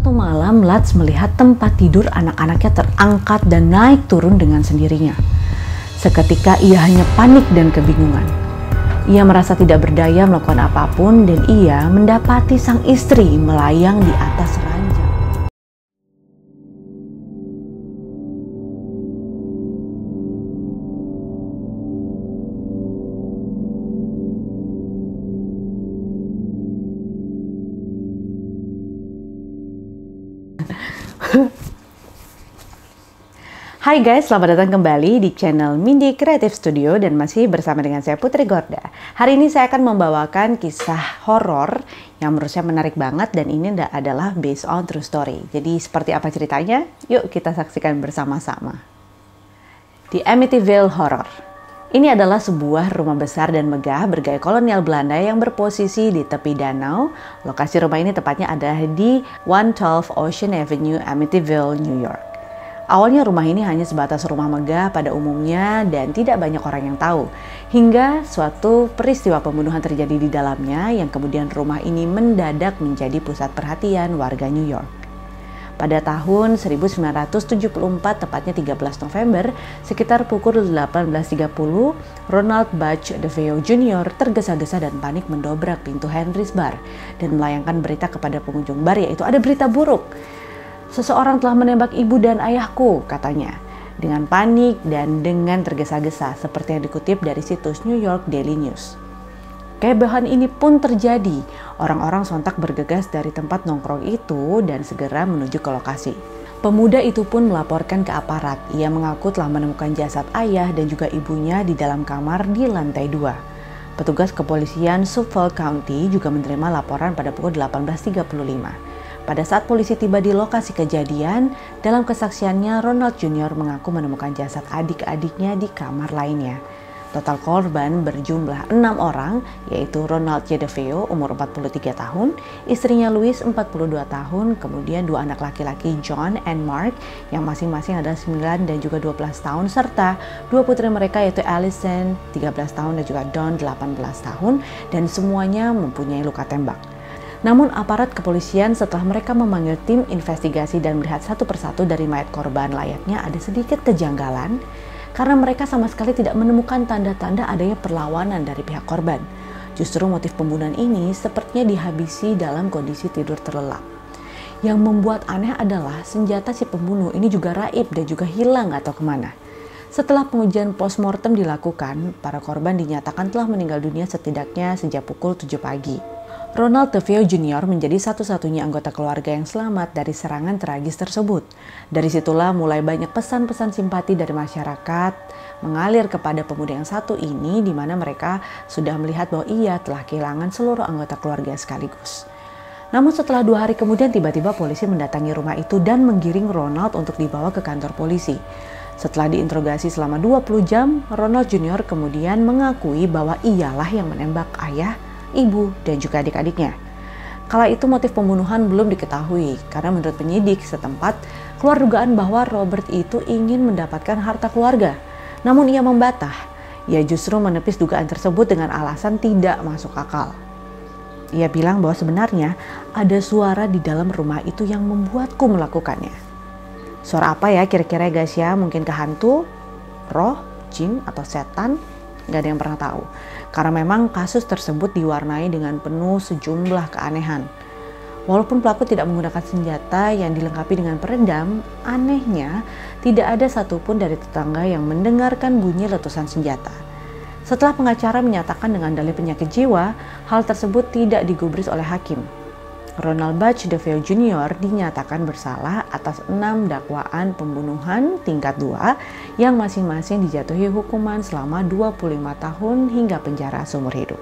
Suatu malam, Lutz melihat tempat tidur anak-anaknya terangkat dan naik turun dengan sendirinya. Seketika ia hanya panik dan kebingungan. Ia merasa tidak berdaya melakukan apapun dan ia mendapati sang istri melayang di atas ranjang. Hai guys, selamat datang kembali di channel Mindy Creative Studio dan masih bersama dengan saya Putri Gorda. Hari ini saya akan membawakan kisah horor yang menurut saya menarik banget dan ini adalah based on true story. Jadi seperti apa ceritanya? Yuk kita saksikan bersama-sama. The Amityville Horror. Ini adalah sebuah rumah besar dan megah bergaya kolonial Belanda yang berposisi di tepi danau. Lokasi rumah ini tepatnya ada di 112 Ocean Avenue, Amityville, New York. Awalnya rumah ini hanya sebatas rumah megah pada umumnya dan tidak banyak orang yang tahu. Hingga suatu peristiwa pembunuhan terjadi di dalamnya yang kemudian rumah ini mendadak menjadi pusat perhatian warga New York. Pada tahun 1974, tepatnya 13 November, sekitar pukul 18.30, Ronald Butch DeFeo Jr. tergesa-gesa dan panik mendobrak pintu Henry's Bar dan melayangkan berita kepada pengunjung bar, yaitu ada berita buruk. Seseorang telah menembak ibu dan ayahku, katanya. Dengan panik dan dengan tergesa-gesa, seperti yang dikutip dari situs New York Daily News. Kehebohan ini pun terjadi. Orang-orang sontak bergegas dari tempat nongkrong itu dan segera menuju ke lokasi. Pemuda itu pun melaporkan ke aparat. Ia mengaku telah menemukan jasad ayah dan juga ibunya di dalam kamar di lantai 2. Petugas kepolisian Suffolk County juga menerima laporan pada pukul 18.35. Pada saat polisi tiba di lokasi kejadian, dalam kesaksiannya Ronald Jr. mengaku menemukan jasad adik-adiknya di kamar lainnya. Total korban berjumlah 6 orang, yaitu Ronald J. DeFeo umur 43 tahun, istrinya Louise 42 tahun, kemudian 2 anak laki-laki John and Mark yang masing-masing adalah 9 dan juga 12 tahun, serta 2 putri mereka yaitu Allison 13 tahun dan juga Dawn 18 tahun, dan semuanya mempunyai luka tembak. Namun aparat kepolisian setelah mereka memanggil tim investigasi dan melihat satu persatu dari mayat korban, layaknya ada sedikit kejanggalan karena mereka sama sekali tidak menemukan tanda-tanda adanya perlawanan dari pihak korban. Justru motif pembunuhan ini sepertinya dihabisi dalam kondisi tidur terlelap. Yang membuat aneh adalah senjata si pembunuh ini juga raib dan juga hilang atau kemana. Setelah pengujian postmortem dilakukan, para korban dinyatakan telah meninggal dunia setidaknya sejak pukul 7 pagi. Ronald DeFeo Jr. menjadi satu-satunya anggota keluarga yang selamat dari serangan tragis tersebut. Dari situlah mulai banyak pesan-pesan simpati dari masyarakat mengalir kepada pemuda yang satu ini, di mana mereka sudah melihat bahwa ia telah kehilangan seluruh anggota keluarga sekaligus. Namun setelah 2 hari kemudian tiba-tiba polisi mendatangi rumah itu dan menggiring Ronald untuk dibawa ke kantor polisi. Setelah diinterogasi selama 20 jam, Ronald Jr. kemudian mengakui bahwa ialah yang menembak ayah, ibu, dan juga adik-adiknya. Kala itu motif pembunuhan belum diketahui karena menurut penyidik setempat keluar dugaan bahwa Robert itu ingin mendapatkan harta keluarga. Namun ia membantah. Ia justru menepis dugaan tersebut dengan alasan tidak masuk akal. Ia bilang bahwa sebenarnya ada suara di dalam rumah itu yang membuatku melakukannya. Suara apa ya kira-kira guys ya? Mungkin hantu, roh, jin, atau setan? Gak ada yang pernah tahu. Karena memang kasus tersebut diwarnai dengan penuh sejumlah keanehan. Walaupun pelaku tidak menggunakan senjata yang dilengkapi dengan peredam, anehnya tidak ada satupun dari tetangga yang mendengarkan bunyi letusan senjata. Setelah pengacara menyatakan dengan dalih penyakit jiwa, hal tersebut tidak digubris oleh hakim. Ronald Butch DeFeo Jr. dinyatakan bersalah atas 6 dakwaan pembunuhan tingkat 2 yang masing-masing dijatuhi hukuman selama 25 tahun hingga penjara seumur hidup.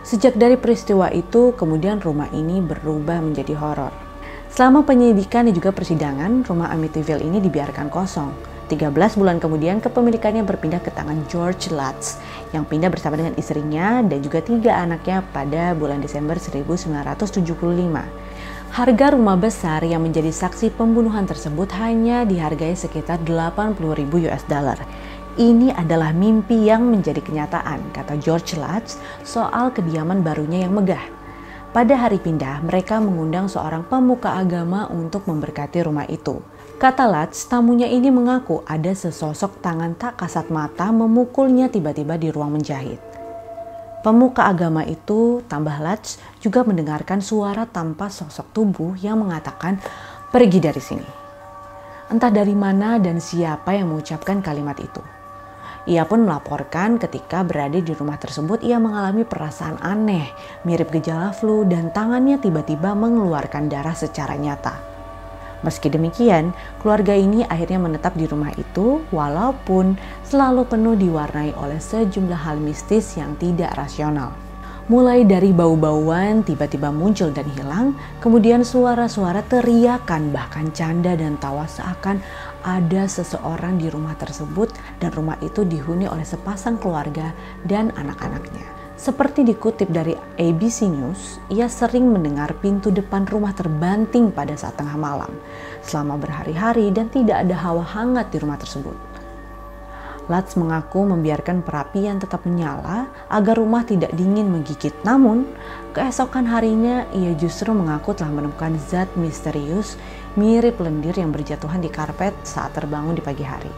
Sejak dari peristiwa itu, kemudian rumah ini berubah menjadi horor. Selama penyidikan dan juga persidangan, rumah Amityville ini dibiarkan kosong. 13 bulan kemudian kepemilikannya berpindah ke tangan George Lutz yang pindah bersama dengan istrinya dan juga 3 anaknya pada bulan Desember 1975. Harga rumah besar yang menjadi saksi pembunuhan tersebut hanya dihargai sekitar 80.000 US dollar. Ini adalah mimpi yang menjadi kenyataan, kata George Lutz soal kediaman barunya yang megah. Pada hari pindah, mereka mengundang seorang pemuka agama untuk memberkati rumah itu. Kata Lutz, tamunya ini mengaku ada sesosok tangan tak kasat mata memukulnya tiba-tiba di ruang menjahit. Pemuka agama itu, tambah Lutz, juga mendengarkan suara tanpa sosok tubuh yang mengatakan, "Pergi dari sini." Entah dari mana dan siapa yang mengucapkan kalimat itu. Ia pun melaporkan ketika berada di rumah tersebut ia mengalami perasaan aneh, mirip gejala flu dan tangannya tiba-tiba mengeluarkan darah secara nyata. Meski demikian, keluarga ini akhirnya menetap di rumah itu walaupun selalu penuh diwarnai oleh sejumlah hal mistis yang tidak rasional. Mulai dari bau-bauan tiba-tiba muncul dan hilang, kemudian suara-suara teriakan bahkan canda dan tawa seakan ada seseorang di rumah tersebut dan rumah itu dihuni oleh sepasang keluarga dan anak-anaknya. Seperti dikutip dari ABC News, ia sering mendengar pintu depan rumah terbanting pada saat tengah malam selama berhari-hari dan tidak ada hawa hangat di rumah tersebut. Lutz mengaku membiarkan perapian tetap menyala agar rumah tidak dingin menggigit. Namun, keesokan harinya ia justru mengaku telah menemukan zat misterius mirip lendir yang berjatuhan di karpet saat terbangun di pagi hari.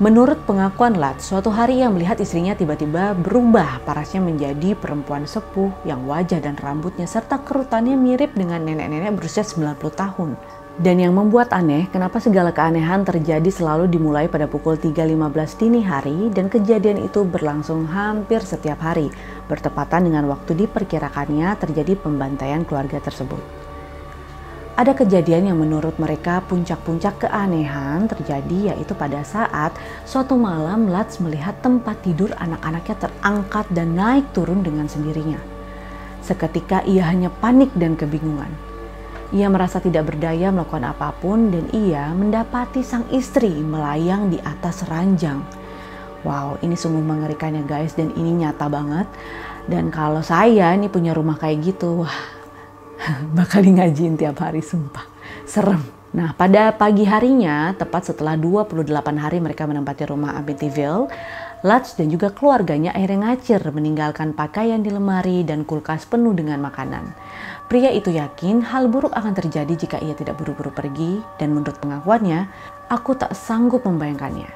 Menurut pengakuan Lutz, suatu hari ia melihat istrinya tiba-tiba berubah parasnya menjadi perempuan sepuh yang wajah dan rambutnya serta kerutannya mirip dengan nenek-nenek berusia 90 tahun. Dan yang membuat aneh, kenapa segala keanehan terjadi selalu dimulai pada pukul 3.15 dini hari dan kejadian itu berlangsung hampir setiap hari, bertepatan dengan waktu diperkirakannya terjadi pembantaian keluarga tersebut. Ada kejadian yang menurut mereka puncak-puncak keanehan terjadi yaitu pada saat suatu malam Lutz melihat tempat tidur anak-anaknya terangkat dan naik turun dengan sendirinya. Seketika ia hanya panik dan kebingungan. Ia merasa tidak berdaya melakukan apapun dan ia mendapati sang istri melayang di atas ranjang. Wow, ini sungguh mengerikan ya guys, dan ini nyata banget. Dan kalau saya ini punya rumah kayak gitu, wah, bakal ngajiin tiap hari, sumpah. Serem. Nah, pada pagi harinya, tepat setelah 28 hari mereka menempati rumah Amityville, Lutz dan juga keluarganya akhirnya ngacir meninggalkan pakaian di lemari dan kulkas penuh dengan makanan. Pria itu yakin hal buruk akan terjadi jika ia tidak buru-buru pergi dan menurut pengakuannya, "Aku tak sanggup membayangkannya."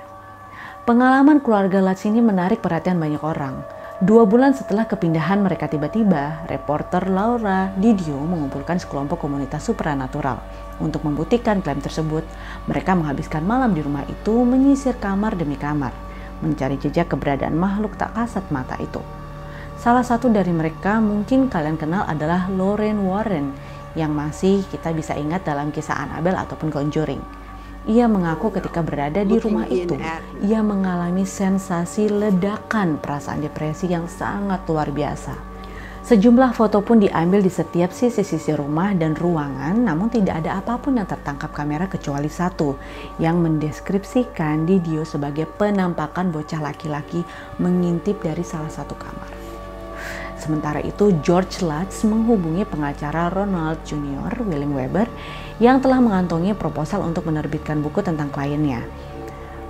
Pengalaman keluarga Lutz ini menarik perhatian banyak orang. 2 bulan setelah kepindahan mereka tiba-tiba, reporter Laura Didio mengumpulkan sekelompok komunitas supranatural. Untuk membuktikan klaim tersebut, mereka menghabiskan malam di rumah itu menyisir kamar demi kamar, mencari jejak keberadaan makhluk tak kasat mata itu. Salah satu dari mereka mungkin kalian kenal adalah Lorraine Warren yang masih kita bisa ingat dalam kisah Annabelle ataupun Conjuring. Ia mengaku ketika berada di rumah itu, ia mengalami sensasi ledakan perasaan depresi yang sangat luar biasa. Sejumlah foto pun diambil di setiap sisi-sisi rumah dan ruangan, namun tidak ada apapun yang tertangkap kamera kecuali satu yang mendeskripsikan Didio sebagai penampakan bocah laki-laki mengintip dari salah satu kamar. Sementara itu, George Lutz menghubungi pengacara Ronald Jr. William Weber yang telah mengantongi proposal untuk menerbitkan buku tentang kliennya.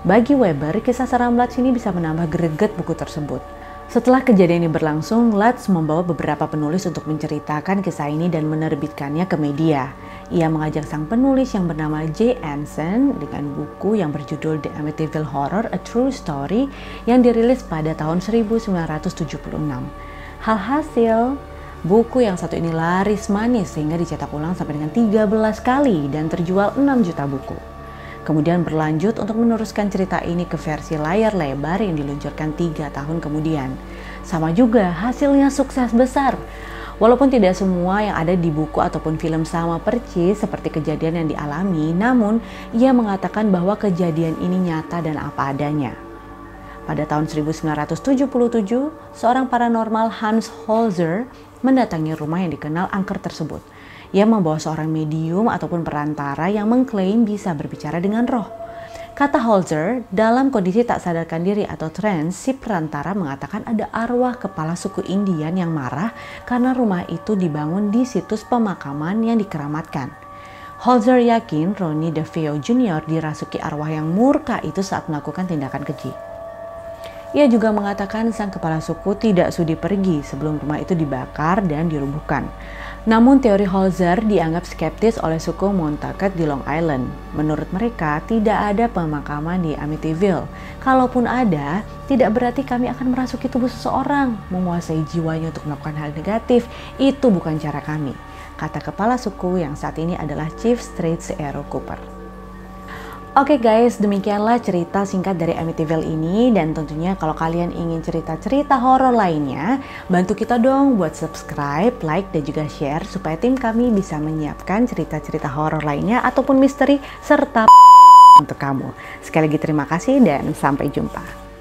Bagi Weber, kisah seram Lutz ini bisa menambah greget buku tersebut. Setelah kejadian ini berlangsung, Lutz membawa beberapa penulis untuk menceritakan kisah ini dan menerbitkannya ke media. Ia mengajak sang penulis yang bernama Jay Anson dengan buku yang berjudul The Amityville Horror: A True Story yang dirilis pada tahun 1976. Hasil, buku yang satu ini laris manis sehingga dicetak ulang sampai dengan 13 kali dan terjual 6 juta buku. Kemudian berlanjut untuk meneruskan cerita ini ke versi layar lebar yang diluncurkan 3 tahun kemudian. Sama juga hasilnya sukses besar. Walaupun tidak semua yang ada di buku ataupun film sama persis seperti kejadian yang dialami, namun ia mengatakan bahwa kejadian ini nyata dan apa adanya. Pada tahun 1977, seorang paranormal Hans Holzer mendatangi rumah yang dikenal angker tersebut. Ia membawa seorang medium ataupun perantara yang mengklaim bisa berbicara dengan roh. Kata Holzer, dalam kondisi tak sadarkan diri atau trance, si perantara mengatakan ada arwah kepala suku Indian yang marah karena rumah itu dibangun di situs pemakaman yang dikeramatkan. Holzer yakin Ronnie DeFeo Jr. dirasuki arwah yang murka itu saat melakukan tindakan keji. Ia juga mengatakan sang kepala suku tidak sudi pergi sebelum rumah itu dibakar dan dirubuhkan. Namun teori Holzer dianggap skeptis oleh suku Montauk di Long Island. Menurut mereka tidak ada pemakaman di Amityville. Kalaupun ada, tidak berarti kami akan merasuki tubuh seseorang, menguasai jiwanya untuk melakukan hal negatif. Itu bukan cara kami, kata kepala suku yang saat ini adalah Chief Straits Eero Cooper. Oke guys, demikianlah cerita singkat dari Amityville ini, dan tentunya kalau kalian ingin cerita-cerita horor lainnya, bantu kita dong buat subscribe, like, dan juga share supaya tim kami bisa menyiapkan cerita-cerita horor lainnya ataupun misteri serta untuk kamu. Sekali lagi terima kasih dan sampai jumpa.